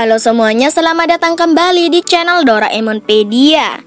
Halo semuanya, selamat datang kembali di channel Doraemonpedia.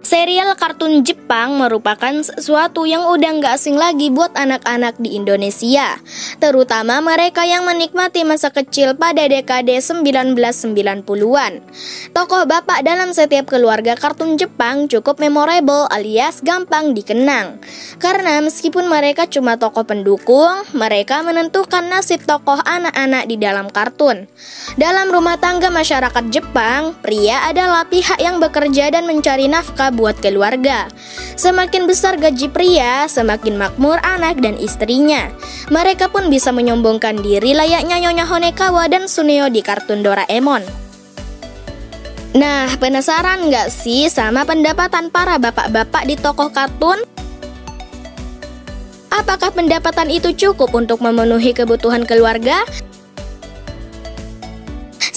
Serial kartun Jepang merupakan sesuatu yang udah nggak asing lagi buat anak-anak di Indonesia, terutama mereka yang menikmati masa kecil pada dekade 1990-an. Tokoh bapak dalam setiap keluarga kartun Jepang cukup memorable alias gampang dikenang. Karena meskipun mereka cuma tokoh pendukung, mereka menentukan nasib tokoh anak-anak di dalam kartun. Dalam rumah tangga masyarakat Jepang, pria adalah pihak yang bekerja dan mencari nafkah buat keluarga. Semakin besar gaji pria, semakin makmur anak dan istrinya. Mereka pun bisa menyombongkan diri layaknya Nyonya Honekawa dan Suneo di kartun Doraemon. Nah, penasaran nggak sih sama pendapatan para bapak-bapak di tokoh kartun? Apakah pendapatan itu cukup untuk memenuhi kebutuhan keluarga?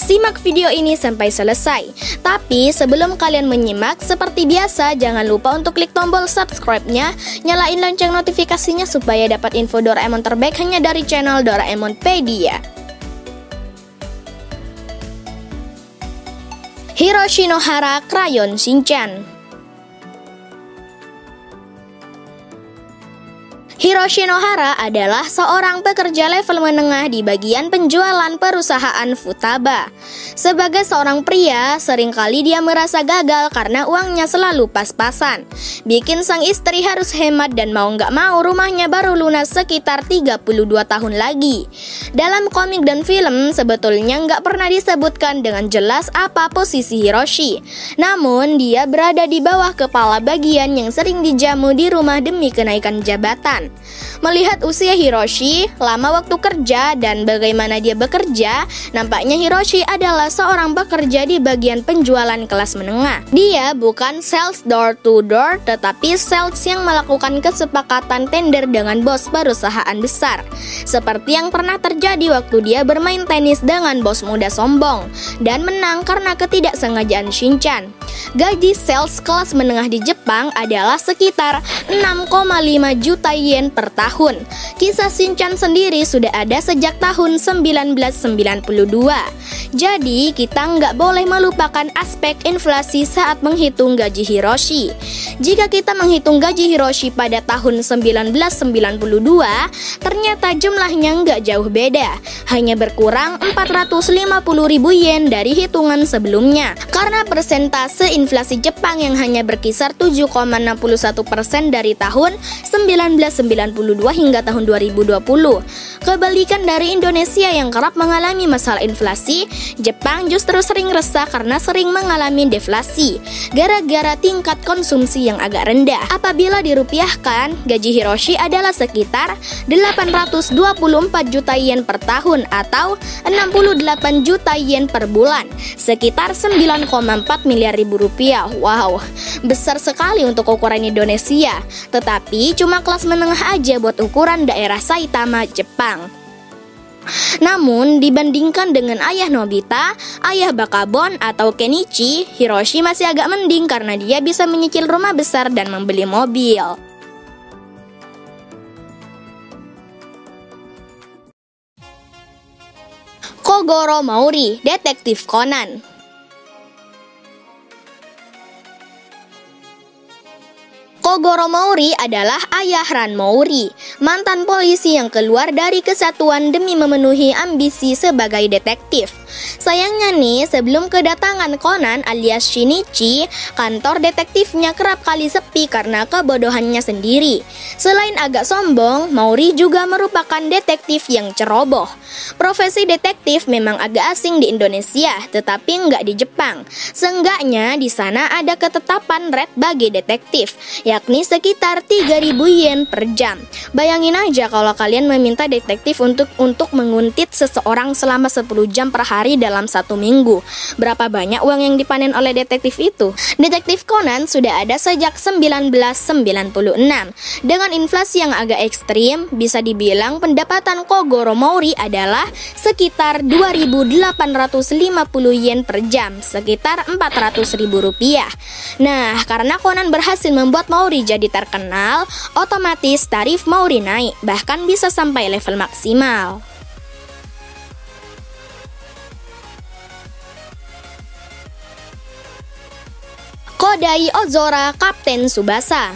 Simak video ini sampai selesai. Tapi sebelum kalian menyimak, seperti biasa jangan lupa untuk klik tombol subscribe-nya, nyalain lonceng notifikasinya supaya dapat info Doraemon terbaik hanya dari channel Doraemonpedia. Hiroshi Nohara, Krayon Shinchan. Hiroshi Nohara adalah seorang pekerja level menengah di bagian penjualan perusahaan Futaba. Sebagai seorang pria, seringkali dia merasa gagal karena uangnya selalu pas-pasan. Bikin sang istri harus hemat dan mau nggak mau rumahnya baru lunas sekitar 32 tahun lagi. Dalam komik dan film, sebetulnya nggak pernah disebutkan dengan jelas apa posisi Hiroshi. Namun, dia berada di bawah kepala bagian yang sering dijamu di rumah demi kenaikan jabatan. Melihat usia Hiroshi, lama waktu kerja, dan bagaimana dia bekerja, nampaknya Hiroshi adalah seorang pekerja di bagian penjualan kelas menengah. Dia bukan sales door to door, tetapi sales yang melakukan kesepakatan tender dengan bos perusahaan besar. Seperti yang pernah terjadi waktu dia bermain tenis dengan bos muda sombong dan menang karena ketidaksengajaan Shinchan. Gaji sales kelas menengah di Jepang adalah sekitar 6,5 juta yen per tahun. Kisah Shinchan sendiri sudah ada sejak tahun 1992. Jadi kita nggak boleh melupakan aspek inflasi saat menghitung gaji Hiroshi. Jika kita menghitung gaji Hiroshi pada tahun 1992, ternyata jumlahnya nggak jauh beda, hanya berkurang 450.000 yen dari hitungan sebelumnya. Karena persentase inflasi Jepang yang hanya berkisar 7,61% dari tahun 1992 hingga tahun 2020. Kebalikan dari Indonesia yang kerap mengalami masalah inflasi, Jepang justru sering resah karena sering mengalami deflasi gara-gara tingkat konsumsi yang agak rendah. Apabila dirupiahkan, gaji Hiroshi adalah sekitar 824 juta yen per tahun atau 68 juta yen per bulan, sekitar 9,4 miliar ribu rupiah. Wow, besar sekali untuk ukuran Indonesia. Tetapi cuma kelas menengah aja buat ukuran daerah Saitama, Jepang. Namun, dibandingkan dengan ayah Nobita, ayah Bakabon, atau Kenichi, Hiroshi masih agak mending karena dia bisa menyicil rumah besar dan membeli mobil. Kogoro Mouri, Detektif Conan. Kogoro Mouri adalah ayah Ran Mouri, mantan polisi yang keluar dari kesatuan demi memenuhi ambisi sebagai detektif. Sayangnya nih, sebelum kedatangan Conan alias Shinichi, kantor detektifnya kerap kali sepi karena kebodohannya sendiri. Selain agak sombong, Mouri juga merupakan detektif yang ceroboh. Profesi detektif memang agak asing di Indonesia, tetapi nggak di Jepang. Seenggaknya di sana ada ketetapan rate bagi detektif, yakni sekitar 3.000 yen per jam. Bayangin aja kalau kalian meminta detektif untuk menguntit seseorang selama 10 jam per hari dalam 1 minggu. Berapa banyak uang yang dipanen oleh detektif itu? Detektif Conan sudah ada sejak 1996. Dengan inflasi yang agak ekstrim, bisa dibilang pendapatan Kogoro Mouri adalah sekitar 2.850 yen per jam, sekitar 400.000 rupiah. Nah, karena Conan berhasil membuat Mouri jadi terkenal, otomatis tarif Mouri naik, bahkan bisa sampai level maksimal. Kodai Ozora Kapten Tsubasa.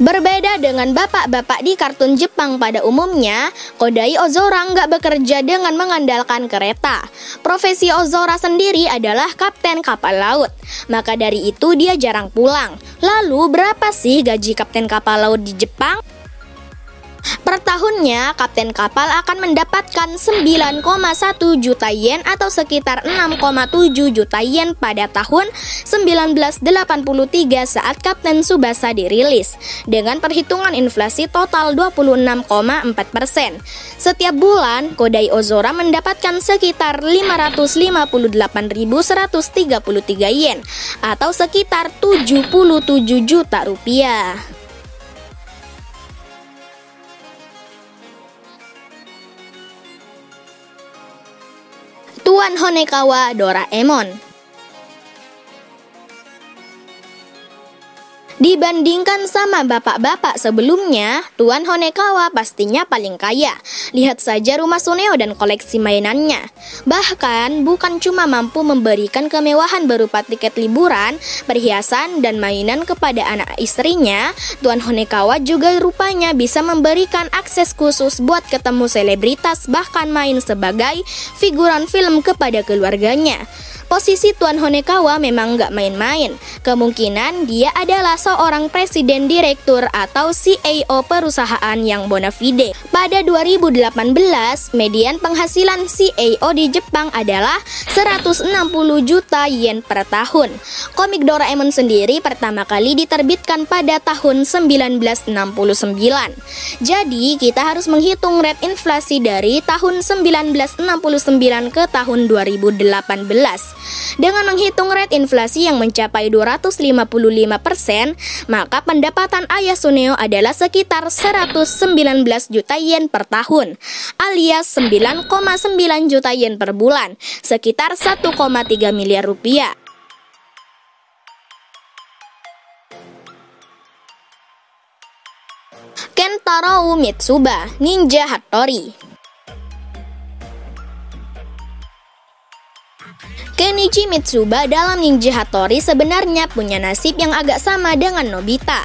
Berbeda dengan bapak-bapak di kartun Jepang pada umumnya, Kodai Ozora nggak bekerja dengan mengandalkan kereta. Profesi Ozora sendiri adalah kapten kapal laut, maka dari itu dia jarang pulang. Lalu berapa sih gaji kapten kapal laut di Jepang? Per tahunnya, kapten kapal akan mendapatkan 9,1 juta yen atau sekitar 6,7 juta yen pada tahun 1983 saat Kapten Tsubasa dirilis, dengan perhitungan inflasi total 26,4%. Setiap bulan, Kodai Ozora mendapatkan sekitar 558.133 yen atau sekitar 77 juta rupiah. Tuan Honekawa Doraemon. Dibandingkan sama bapak-bapak sebelumnya, Tuan Honekawa pastinya paling kaya. Lihat saja rumah Suneo dan koleksi mainannya. Bahkan, bukan cuma mampu memberikan kemewahan berupa tiket liburan, perhiasan, dan mainan kepada anak istrinya, Tuan Honekawa juga rupanya bisa memberikan akses khusus buat ketemu selebritas, bahkan main sebagai figuran film kepada keluarganya. Posisi Tuan Honekawa memang nggak main-main. Kemungkinan dia adalah seorang presiden direktur atau CEO perusahaan yang bona fide. Pada 2018, median penghasilan CEO di Jepang adalah 160 juta yen per tahun. Komik Doraemon sendiri pertama kali diterbitkan pada tahun 1969. Jadi, kita harus menghitung rate inflasi dari tahun 1969 ke tahun 2018. Dengan menghitung rate inflasi yang mencapai 255%, maka pendapatan ayah Suneo adalah sekitar 119 juta yen per tahun, alias 9,9 juta yen per bulan, sekitar 1,3 miliar rupiah. Kentaro Mitsuba, Ninja Hattori. Kenichi Mitsuba dalam Ninja Hattori sebenarnya punya nasib yang agak sama dengan Nobita.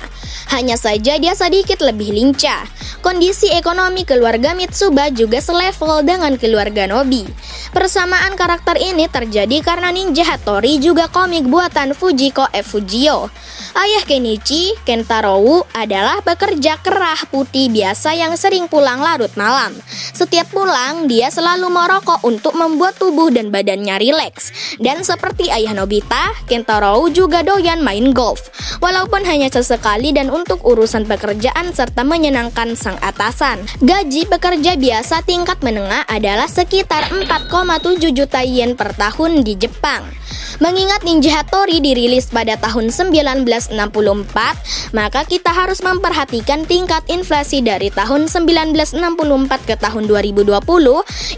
Hanya saja dia sedikit lebih lincah. Kondisi ekonomi keluarga Mitsuba juga selevel dengan keluarga Nobi. Persamaan karakter ini terjadi karena Ninja Hattori juga komik buatan Fujiko F. Fujio. Ayah Kenichi, Kentaro, adalah pekerja kerah putih biasa yang sering pulang larut malam. Setiap pulang, dia selalu merokok untuk membuat tubuh dan badannya rileks. Dan seperti ayah Nobita, Kentaro juga doyan main golf. Walaupun hanya sesekali dan untuk urusan pekerjaan serta menyenangkan sang atasan. Gaji pekerja biasa tingkat menengah adalah sekitar 4,7 juta yen per tahun di Jepang. Mengingat Ninja Hattori dirilis pada tahun 1964, maka kita harus memperhatikan tingkat inflasi dari tahun 1964 ke tahun 2020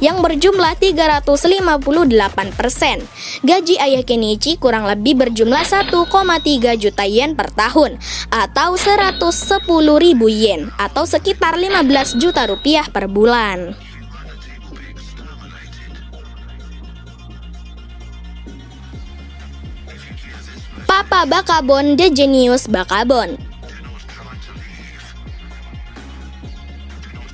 yang berjumlah 358%. Gaji ayah Kenichi kurang lebih berjumlah 1,3 juta yen per tahun atau 110.000 yen atau sekitar 15 juta rupiah per bulan. Papa Bakabon The Genius Bakabon.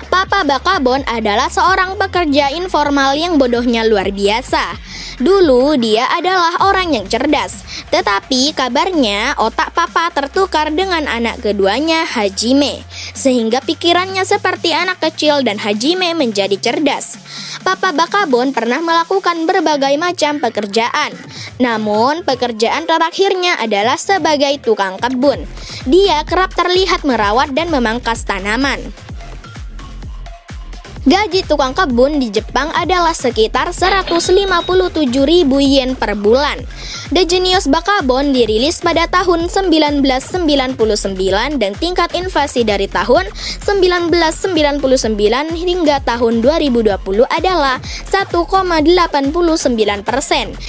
Papa Bakabon adalah seorang pekerja informal yang bodohnya luar biasa. Dulu dia adalah orang yang cerdas, tetapi kabarnya otak papa tertukar dengan anak keduanya, Hajime, sehingga pikirannya seperti anak kecil dan Hajime menjadi cerdas. Papa Bakabon pernah melakukan berbagai macam pekerjaan, namun pekerjaan terakhirnya adalah sebagai tukang kebun. Dia kerap terlihat merawat dan memangkas tanaman. Gaji tukang kebun di Jepang adalah sekitar 157.000 yen per bulan. The Genius Bakabon dirilis pada tahun 1999 dan tingkat inflasi dari tahun 1999 hingga tahun 2020 adalah 1,89%.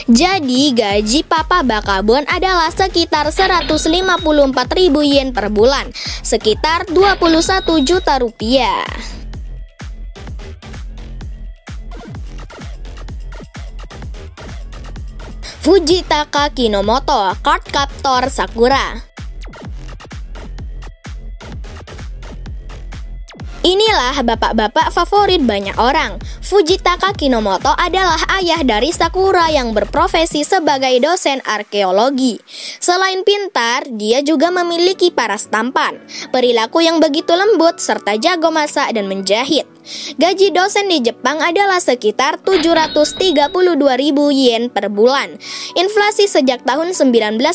Jadi gaji Papa Bakabon adalah sekitar 154.000 yen per bulan, sekitar 21 juta rupiah. Fujitaka Kinomoto, Cardcaptor Sakura. Inilah bapak-bapak favorit banyak orang. Fujitaka Kinomoto adalah ayah dari Sakura yang berprofesi sebagai dosen arkeologi. Selain pintar, dia juga memiliki paras tampan, perilaku yang begitu lembut, serta jago masak dan menjahit. Gaji dosen di Jepang adalah sekitar 732.000 yen per bulan. Inflasi sejak tahun 1998,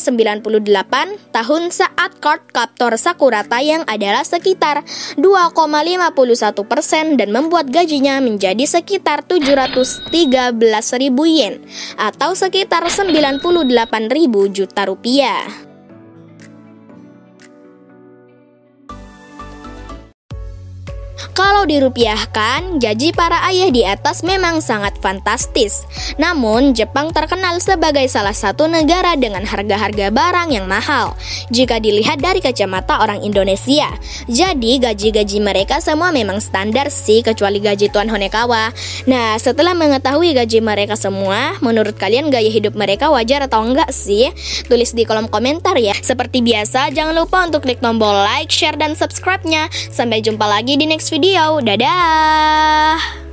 tahun saat Cardcaptor Sakura tayang adalah sekitar 2,51% dan membuat gajinya menjadi sekitar 713.000 yen atau sekitar 98.000 juta rupiah. Kalau dirupiahkan, gaji para ayah di atas memang sangat fantastis. Namun, Jepang terkenal sebagai salah satu negara dengan harga-harga barang yang mahal jika dilihat dari kacamata orang Indonesia. Jadi, gaji-gaji mereka semua memang standar sih, kecuali gaji Tuan Honekawa. Nah, setelah mengetahui gaji mereka semua, menurut kalian gaya hidup mereka wajar atau enggak sih? Tulis di kolom komentar ya. Seperti biasa, jangan lupa untuk klik tombol like, share, dan subscribe-nya. Sampai jumpa lagi di next video. Dadah!